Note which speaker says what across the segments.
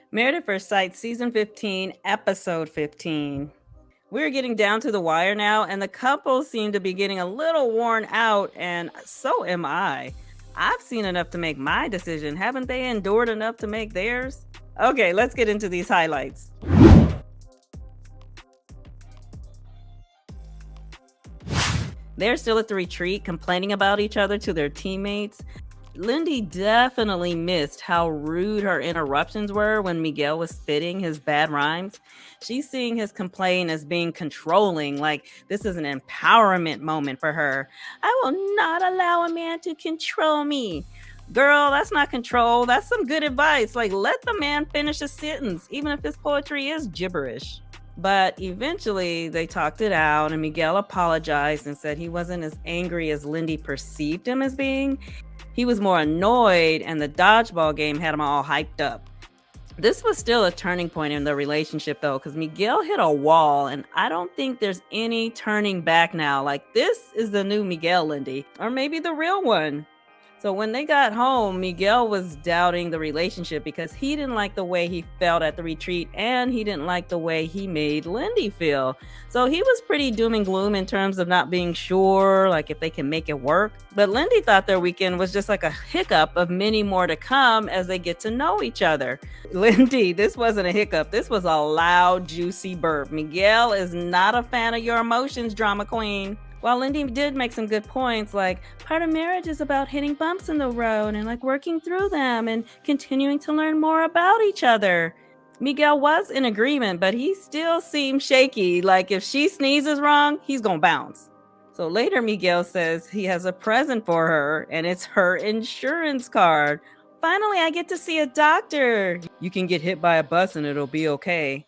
Speaker 1: Married at First Sight, Season 15, Episode 15. We're getting down to the wire now, and the couple seem to be getting a little worn out, and so am I. I've seen enough to make my decision. Haven't they endured enough to make theirs? Okay, let's get into these highlights. They're still at the retreat, complaining about each other to their teammates. Lindy definitely missed how rude her interruptions were when Miguel was spitting his bad rhymes. She's seeing his complaint as being controlling, like this is an empowerment moment for her. I will not allow a man to control me. Girl, that's not control. That's some good advice. Like, let the man finish a sentence, even if his poetry is gibberish. But eventually they talked it out, and Miguel apologized and said he wasn't as angry as Lindy perceived him as being. He was more annoyed, and the dodgeball game had him all hyped up. This was still a turning point in the relationship, though, because Miguel hit a wall, and I don't think there's any turning back now. Like, this is the new Miguel, Lindy, or maybe the real one. So when they got home, Miguel was doubting the relationship because he didn't like the way he felt at the retreat, and he didn't like the way he made Lindy feel. So he was pretty doom and gloom in terms of not being sure, like if they can make it work. But Lindy thought their weekend was just like a hiccup of many more to come as they get to know each other. Lindy, this wasn't a hiccup. This was a loud, juicy burp. Miguel is not a fan of your emotions, drama queen. While Lindy did make some good points, like part of marriage is about hitting bumps in the road and like working through them and continuing to learn more about each other. Miguel was in agreement, but he still seemed shaky. Like if she sneezes wrong, he's gonna bounce. So later, Miguel says he has a present for her, and it's her insurance card. Finally, I get to see a doctor. You can get hit by a bus and it'll be okay.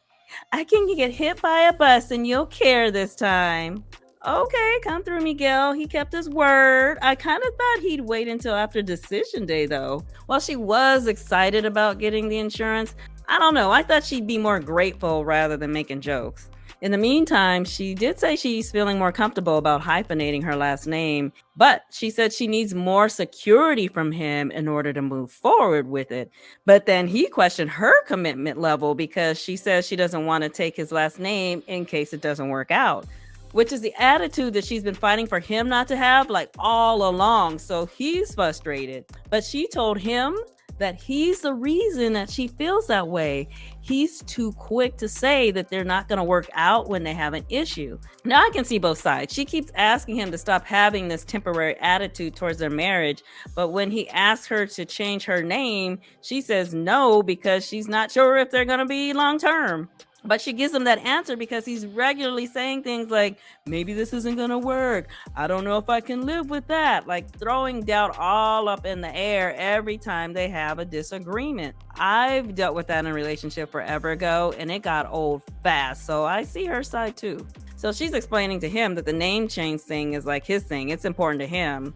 Speaker 1: I can get hit by a bus and you'll care this time. Okay, come through, Miguel. He kept his word. I kind of thought he'd wait until after decision day, though. While she was excited about getting the insurance, I don't know. I thought she'd be more grateful rather than making jokes. In the meantime, she did say she's feeling more comfortable about hyphenating her last name, but she said she needs more security from him in order to move forward with it. But then he questioned her commitment level because she says she doesn't want to take his last name in case it doesn't work out, which is the attitude that she's been fighting for him not to have like all along. So he's frustrated. But she told him that he's the reason that she feels that way. He's too quick to say that they're not going to work out when they have an issue. Now I can see both sides. She keeps asking him to stop having this temporary attitude towards their marriage, but when he asks her to change her name, she says no because she's not sure if they're going to be long term. But she gives him that answer because he's regularly saying things like, maybe this isn't going to work. I don't know if I can live with that. Like throwing doubt all up in the air every time they have a disagreement. I've dealt with that in a relationship forever ago, and it got old fast. So I see her side too. So she's explaining to him that the name change thing is like his thing. It's important to him.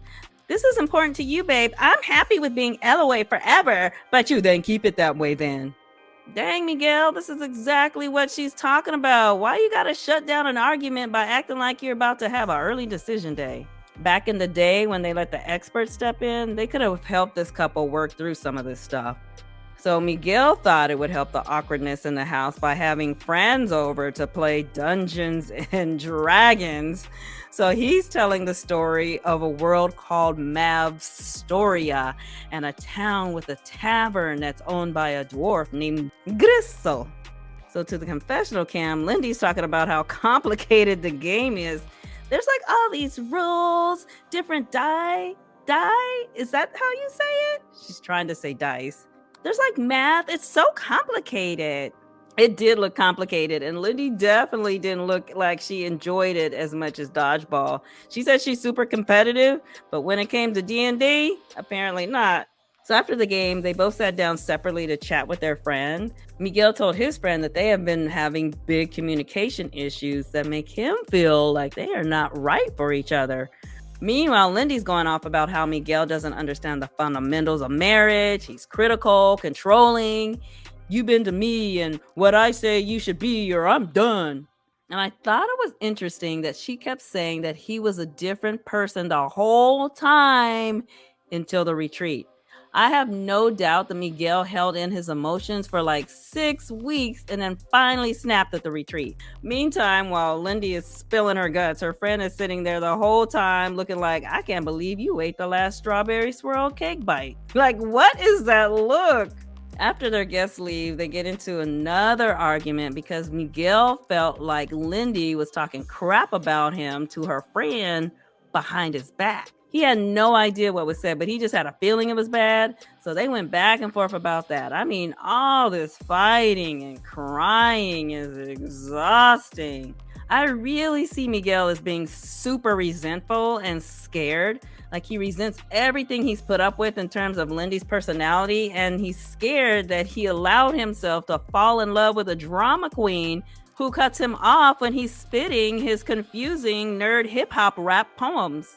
Speaker 1: This is important to you, babe. I'm happy with being Elloway forever, but you then keep it that way then. Dang, Miguel, this is exactly what she's talking about. Why you gotta shut down an argument by acting like you're about to have an early decision day? Back in the day when they let the experts step in, they could have helped this couple work through some of this stuff. So Miguel thought it would help the awkwardness in the house by having friends over to play Dungeons and Dragons. So he's telling the story of a world called Mavstoria and a town with a tavern that's owned by a dwarf named Grisso. So to the confessional cam, Lindy's talking about how complicated the game is. There's like all these rules, different die. Die? Is that how you say it? She's trying to say dice. There's like math. It's so complicated. It did look complicated, and Lindy definitely didn't look like she enjoyed it as much as dodgeball. She said she's super competitive, but when it came to D&D, apparently not. So after the game, they both sat down separately to chat with their friend. Miguel told his friend that they have been having big communication issues that make him feel like they are not right for each other. Meanwhile, Lindy's going off about how Miguel doesn't understand the fundamentals of marriage. He's critical, controlling. You've been to me and what I say you should be, or I'm done. And I thought it was interesting that she kept saying that he was a different person the whole time until the retreat. I have no doubt that Miguel held in his emotions for like 6 weeks and then finally snapped at the retreat. Meantime, while Lindy is spilling her guts, her friend is sitting there the whole time looking like, I can't believe you ate the last strawberry swirl cake bite. Like, what is that look? After their guests leave, they get into another argument because Miguel felt like Lindy was talking crap about him to her friend behind his back. He had no idea what was said, but he just had a feeling it was bad. So they went back and forth about that. I mean, all this fighting and crying is exhausting. I really see Miguel as being super resentful and scared. Like, he resents everything he's put up with in terms of Lindy's personality, and he's scared that he allowed himself to fall in love with a drama queen who cuts him off when he's spitting his confusing nerd hip-hop rap poems.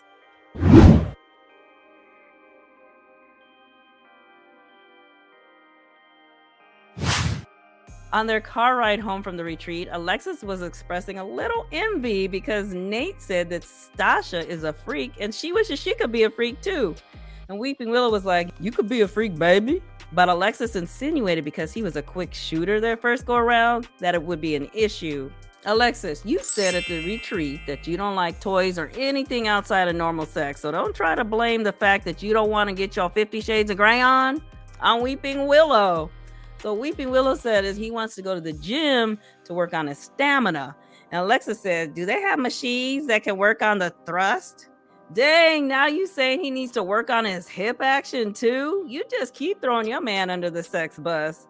Speaker 1: On their car ride home from the retreat, Alexis was expressing a little envy because Nate said that Stacia is a freak and she wishes she could be a freak too. And Weeping Willow was like, you could be a freak, baby. But Alexis insinuated because he was a quick shooter their first go around that it would be an issue. Alexis, you said at the retreat that you don't like toys or anything outside of normal sex, so don't try to blame the fact that you don't want to get your 50 Shades of Grey on Weeping Willow. So Weeping Willow said is he wants to go to the gym to work on his stamina. And Alexis said, do they have machines that can work on the thrust? Dang, now you saying he needs to work on his hip action too? You just keep throwing your man under the sex bus.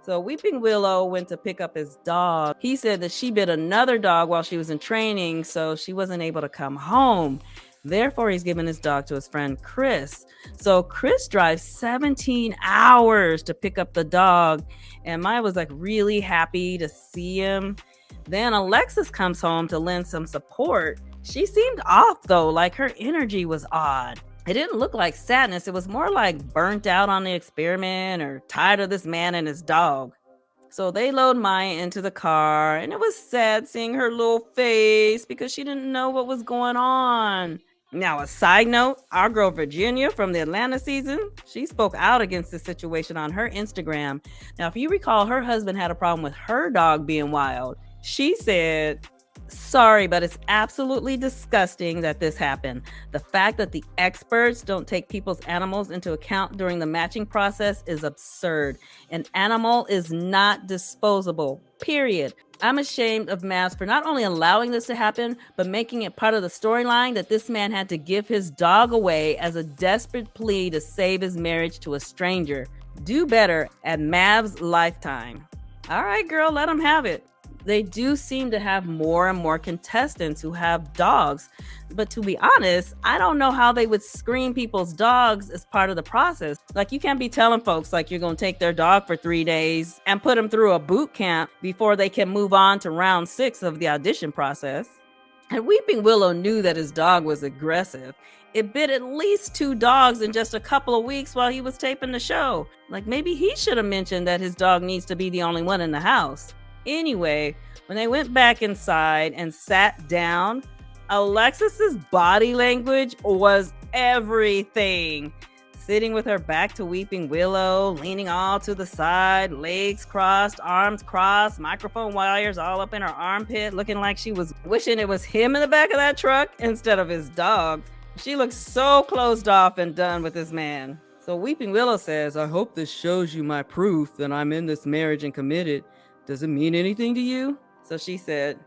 Speaker 1: So Weeping Willow went to pick up his dog. He said that she bit another dog while she was in training, so she wasn't able to come home. Therefore, he's giving his dog to his friend Chris. So Chris drives 17 hours to pick up the dog, and Maya was like really happy to see him. Then Alexis comes home to lend some support. She seemed off though, like her energy was odd. It didn't look like sadness. It was more like burnt out on the experiment or tired of this man and his dog. So they load Maya into the car, and it was sad seeing her little face because she didn't know what was going on. Now, a side note, our girl Virginia from the Atlanta season, she spoke out against the situation on her Instagram. Now, if you recall, her husband had a problem with her dog being wild. She said, sorry, but it's absolutely disgusting that this happened. The fact that the experts don't take people's animals into account during the matching process is absurd. An animal is not disposable, period. I'm ashamed of MAFS for not only allowing this to happen, but making it part of the storyline that this man had to give his dog away as a desperate plea to save his marriage to a stranger. Do better at MAFS Lifetime. All right, girl, let him have it. They do seem to have more and more contestants who have dogs. But to be honest, I don't know how they would screen people's dogs as part of the process. Like, you can't be telling folks like you're going to take their dog for 3 days and put them through a boot camp before they can move on to round 6 of the audition process. And Weeping Willow knew that his dog was aggressive. It bit at least 2 dogs in just a couple of weeks while he was taping the show. Like, maybe he should have mentioned that his dog needs to be the only one in the house. Anyway, when they went back inside and sat down, Alexis's body language was everything. Sitting with her back to Weeping Willow, leaning all to the side, legs crossed, arms crossed, microphone wires all up in her armpit, looking like she was wishing it was him in the back of that truck instead of his dog. She looked so closed off and done with this man. So Weeping Willow says, I hope this shows you my proof that I'm in this marriage and committed. Does it mean anything to you? So she said,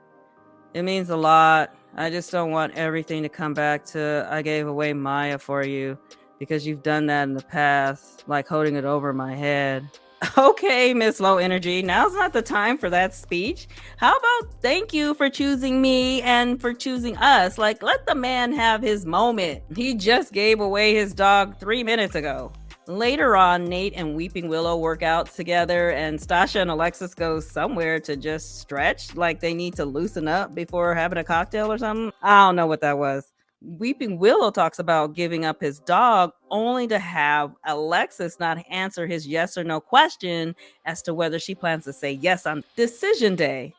Speaker 1: it means a lot. I just don't want everything to come back to I gave away Maya for you because you've done that in the past, like holding it over my head. Okay, Miss Low Energy, now's not the time for that speech. How about thank you for choosing me and for choosing us? Like, let the man have his moment. He just gave away his dog 3 minutes ago. Later on, Nate and Weeping Willow work out together, and Stacia and Alexis go somewhere to just stretch, like they need to loosen up before having a cocktail or something. I don't know what that was. Weeping Willow talks about giving up his dog only to have Alexis not answer his yes or no question as to whether she plans to say yes on decision day.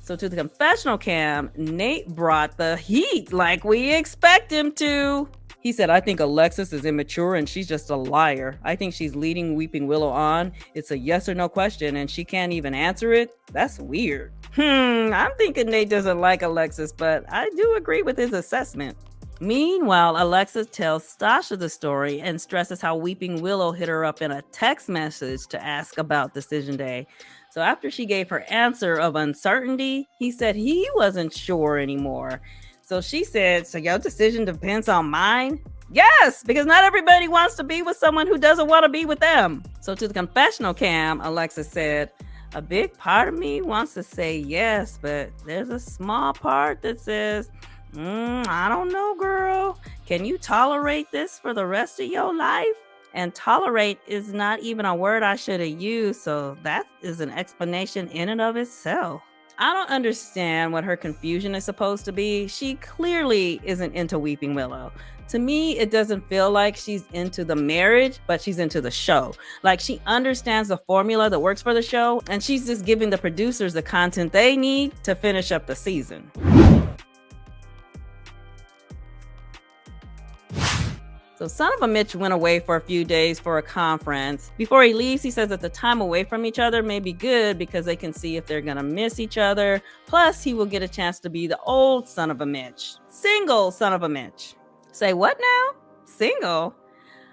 Speaker 1: So to the confessional cam, Nate brought the heat like we expect him to. He said, I think Alexis is immature and she's just a liar. I think she's leading Weeping Willow on. It's a yes or no question and she can't even answer it. That's weird. I'm thinking Nate doesn't like Alexis, but I do agree with his assessment. Meanwhile, Alexis tells Stacia the story and stresses how Weeping Willow hit her up in a text message to ask about Decision Day. So after she gave her answer of uncertainty, he said he wasn't sure anymore. So she said, so your decision depends on mine? Yes, because not everybody wants to be with someone who doesn't want to be with them. So to the confessional cam, Alexis said, a big part of me wants to say yes, but there's a small part that says, I don't know, girl. Can you tolerate this for the rest of your life? And tolerate is not even a word I should have used, so that is an explanation in and of itself. I don't understand what her confusion is supposed to be. She clearly isn't into Weeping Willow. To me, it doesn't feel like she's into the marriage, but she's into the show. Like she understands the formula that works for the show, and she's just giving the producers the content they need to finish up the season. So Son of a Mitch went away for a few days for a conference. Before he leaves, he says that the time away from each other may be good because they can see if they're gonna miss each other. Plus, he will get a chance to be the old Son of a Mitch. Single Son of a Mitch. Say what now? Single?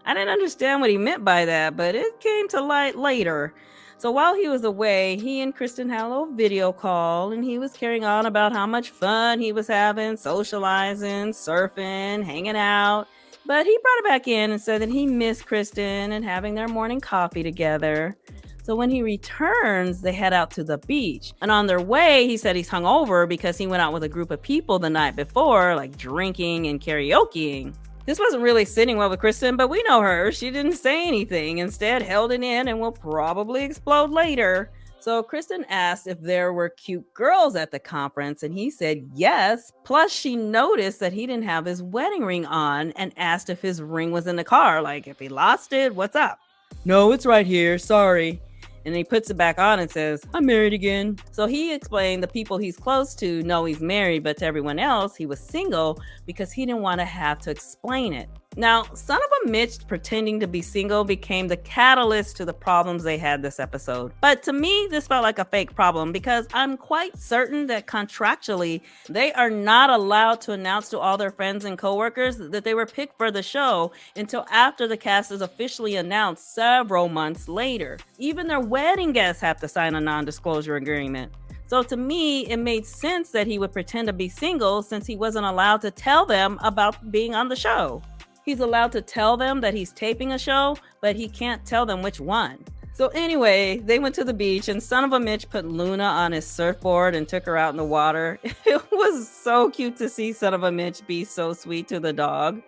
Speaker 1: I didn't understand what he meant by that, but it came to light later. So while he was away, he and Krysten had a little video call, and he was carrying on about how much fun he was having, socializing, surfing, hanging out. But he brought it back in and said that he missed Krysten and having their morning coffee together. So when he returns, they head out to the beach. And on their way, he said he's hungover because he went out with a group of people the night before, like drinking and karaokeing. This wasn't really sitting well with Krysten, but we know her. She didn't say anything, instead held it in and will probably explode later. So Krysten asked if there were cute girls at the conference, and he said yes. Plus, she noticed that he didn't have his wedding ring on and asked if his ring was in the car, like if he lost it, what's up? No, it's right here, sorry. And he puts it back on and says, I'm married again. So he explained the people he's close to know he's married, but to everyone else, he was single because he didn't want to have to explain it. Now, Son of a Mitch pretending to be single became the catalyst to the problems they had this episode. But to me, this felt like a fake problem because I'm quite certain that contractually, they are not allowed to announce to all their friends and coworkers that they were picked for the show until after the cast is officially announced several months later. Even their wedding guests have to sign a non-disclosure agreement. So to me, it made sense that he would pretend to be single since he wasn't allowed to tell them about being on the show. He's allowed to tell them that he's taping a show, but he can't tell them which one. So anyway, they went to the beach and Son of a Mitch put Luna on his surfboard and took her out in the water. It was so cute to see Son of a Mitch be so sweet to the dog.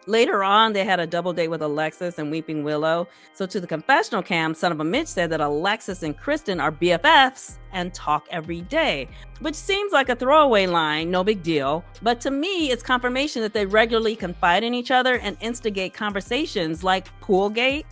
Speaker 1: Later on, they had a double date with Alexis and Weeping Willow. So to the confessional cam, Son of a Mitch said that Alexis and Krysten are BFFs and talk every day, which seems like a throwaway line, no big deal. But to me, it's confirmation that they regularly confide in each other and instigate conversations like Poolgate.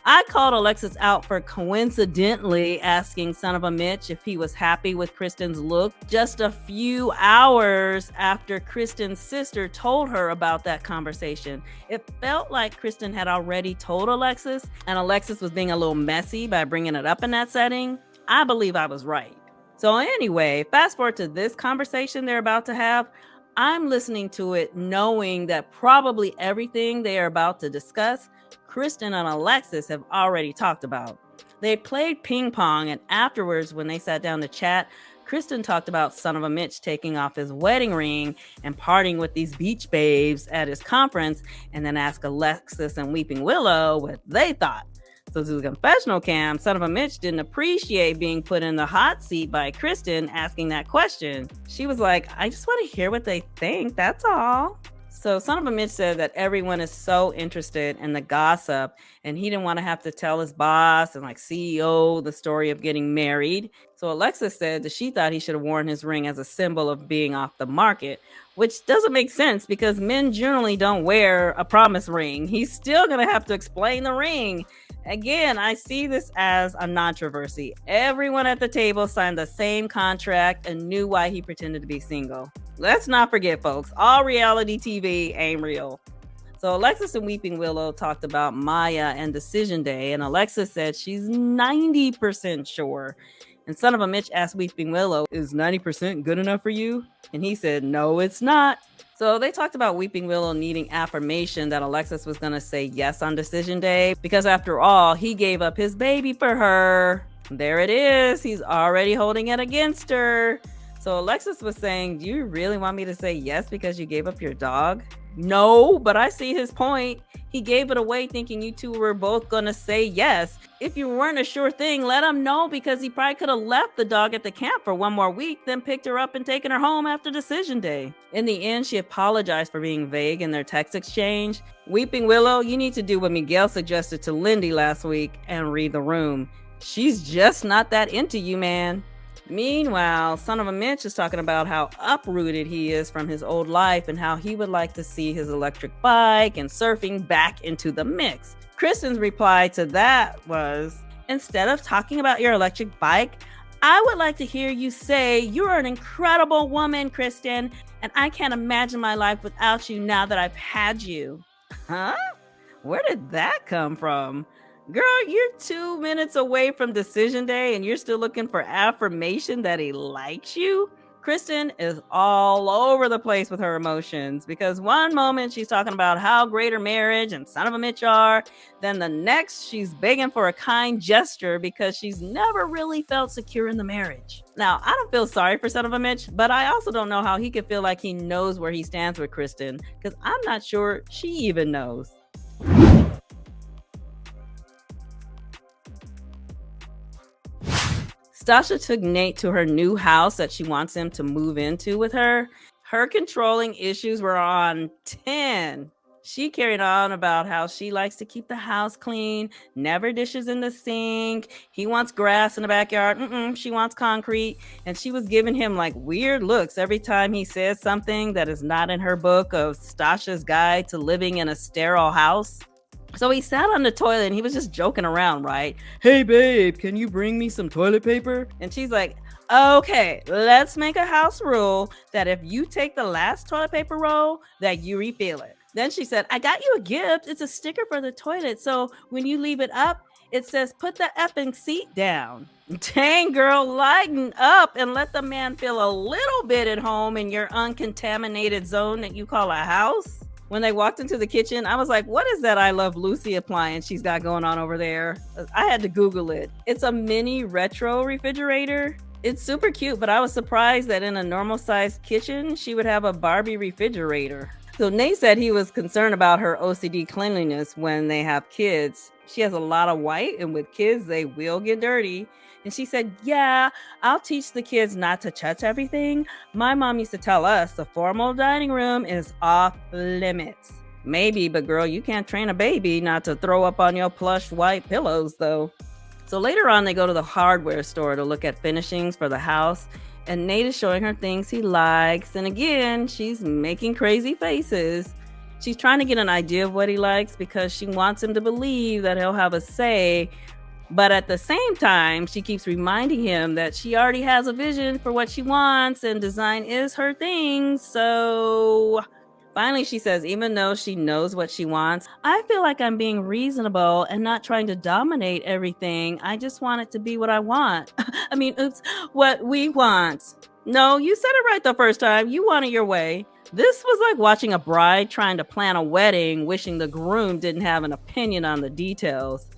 Speaker 1: I called Alexis out for coincidentally asking Son of a Mitch if he was happy with Krysten's look just a few hours after Krysten's sister told her about that conversation. It felt like Krysten had already told Alexis, and Alexis was being a little messy by bringing it up in that setting. I believe I was right. So anyway, fast forward to this conversation they're about to have. I'm listening to it knowing that probably everything they are about to discuss, Krysten and Alexis have already talked about. They played ping pong, and afterwards, when they sat down to chat, Krysten talked about Son of a Mitch taking off his wedding ring and partying with these beach babes at his conference, and then asked Alexis and Weeping Willow what they thought. So to the confessional cam, Son of a Mitch didn't appreciate being put in the hot seat by Krysten asking that question. She was like, I just want to hear what they think, that's all. So Son of a Mitch said that everyone is so interested in the gossip and he didn't want to have to tell his boss and like CEO the story of getting married. So Alexis said that she thought he should have worn his ring as a symbol of being off the market, which doesn't make sense because men generally don't wear a promise ring. He's still going to have to explain the ring. Again, I see this as a controversy. Everyone at the table signed the same contract and knew why he pretended to be single. Let's not forget, folks, all reality TV ain't real. So Alexis and Weeping Willow talked about Maya and Decision Day, and Alexis said she's 90% sure. And Son of a Mitch asked Weeping Willow, is 90% good enough for you? And he said, no, it's not. So they talked about Weeping Willow needing affirmation that Alexis was going to say yes on Decision Day, because after all, he gave up his baby for her. There it is. He's already holding it against her. So Alexis was saying, do you really want me to say yes because you gave up your dog? No, but I see his point. He gave it away thinking you two were both going to say yes. If you weren't a sure thing, let him know, because he probably could have left the dog at the camp for one more week, then picked her up and taken her home after Decision Day. In the end, she apologized for being vague in their text exchange. Weeping Willow, you need to do what Miguel suggested to Lindy last week and read the room. She's just not that into you, man. Meanwhile, Son of a Mitch is talking about how uprooted he is from his old life and how he would like to see his electric bike and surfing back into the mix. Krysten's reply to that was, instead of talking about your electric bike, I would like to hear you say you're an incredible woman, Krysten, and I can't imagine my life without you now that I've had you. Huh? Where did that come from? Girl, you're 2 minutes away from Decision Day and you're still looking for affirmation that he likes you? Krysten is all over the place with her emotions, because one moment she's talking about how great her marriage and Son of a Mitch are, then the next she's begging for a kind gesture because she's never really felt secure in the marriage. Now, I don't feel sorry for Son of a Mitch, but I also don't know how he could feel like he knows where he stands with Krysten, because I'm not sure she even knows. Stacia took Nate to her new house that she wants him to move into with her. Her controlling issues were on 10. She carried on about how she likes to keep the house clean, never dishes in the sink. He wants grass in the backyard. She wants concrete. And she was giving him like weird looks every time he says something that is not in her book of Stasia's Guide to Living in a Sterile House. So he sat on the toilet and he was just joking around, right? Hey babe, can you bring me some toilet paper? And she's like, okay, let's make a house rule that if you take the last toilet paper roll, that you refill it. Then she said, I got you a gift. It's a sticker for the toilet. So when you leave it up, it says, put the effing seat down. Dang, girl, lighten up and let the man feel a little bit at home in your uncontaminated zone that you call a house. When they walked into the kitchen, I was like, what is that I Love Lucy appliance she's got going on over there? I had to Google it. It's a mini retro refrigerator. It's super cute, but I was surprised that in a normal sized kitchen, she would have a Barbie refrigerator. So Nate said he was concerned about her OCD cleanliness when they have kids. She has a lot of white, and with kids, they will get dirty. And she said, yeah, I'll teach the kids not to touch everything. My mom used to tell us the formal dining room is off limits. Maybe, but girl, you can't train a baby not to throw up on your plush white pillows, though. So later on, they go to the hardware store to look at finishings for the house. And Nate is showing her things he likes. And again, she's making crazy faces. She's trying to get an idea of what he likes because she wants him to believe that he'll have a say. But at the same time, she keeps reminding him that she already has a vision for what she wants and design is her thing. So finally, she says, even though she knows what she wants, I feel like I'm being reasonable and not trying to dominate everything. I just want it to be what I want. What we want. No, you said it right the first time. You want it your way. This was like watching a bride trying to plan a wedding, wishing the groom didn't have an opinion on the details.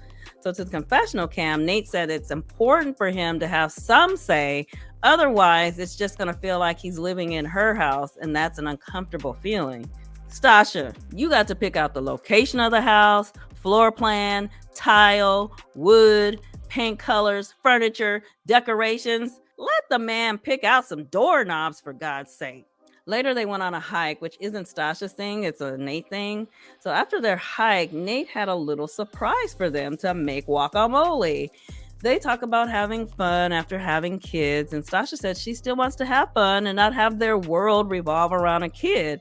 Speaker 1: So to the confessional cam, Nate said it's important for him to have some say. Otherwise, it's just going to feel like he's living in her house, and that's an uncomfortable feeling. Stacia, you got to pick out the location of the house, floor plan, tile, wood, paint colors, furniture, decorations. Let the man pick out some doorknobs, for God's sake. Later, they went on a hike, which isn't Stasia's thing. It's a Nate thing. So after their hike, Nate had a little surprise for them to make guacamole. They talk about having fun after having kids, and Stacia said she still wants to have fun and not have their world revolve around a kid.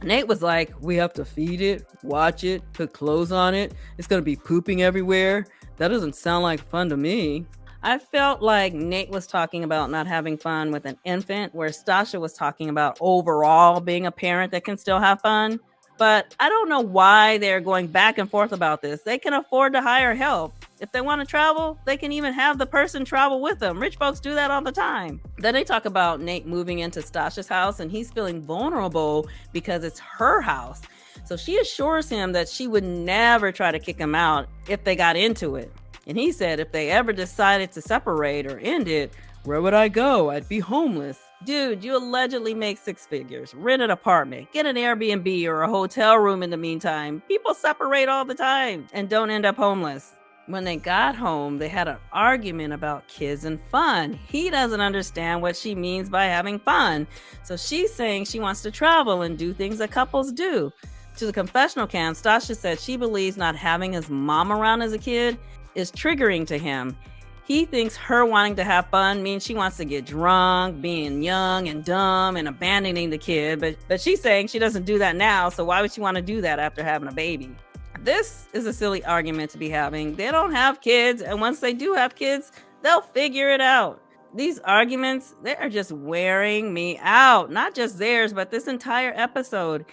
Speaker 1: Nate was like, we have to feed it, watch it, put clothes on it. It's going to be pooping everywhere. That doesn't sound like fun to me. I felt like Nate was talking about not having fun with an infant, where Stacia was talking about overall being a parent that can still have fun. But I don't know why they're going back and forth about this. They can afford to hire help. If they want to travel, they can even have the person travel with them. Rich folks do that all the time. Then they talk about Nate moving into Stasia's house and he's feeling vulnerable because it's her house. So she assures him that she would never try to kick him out if they got into it. And he said if they ever decided to separate or end it, where would I go? I'd be homeless. Dude, you allegedly make 6 figures, rent an apartment, get an Airbnb or a hotel room in the meantime. People separate all the time and don't end up homeless. When they got home, they had an argument about kids and fun. He doesn't understand what she means by having fun. So she's saying she wants to travel and do things that couples do. To the confessional camp, Stacia said she believes not having his mom around as a kid is triggering to him. He thinks her wanting to have fun means she wants to get drunk, being young and dumb, and abandoning the kid. But she's saying she doesn't do that now, so why would she want to do that after having a baby? This is a silly argument to be having. They don't have kids, and once they do have kids, they'll figure it out. These arguments, they are just wearing me out. Not just theirs, but this entire episode.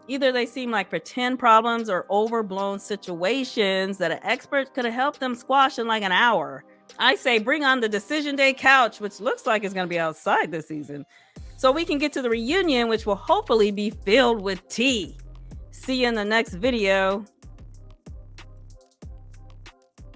Speaker 1: Either they seem like pretend problems or overblown situations that an expert could have helped them squash in like an hour. I say bring on the Decision Day couch, which looks like it's going to be outside this season, so we can get to the reunion, which will hopefully be filled with tea. See you in the next video.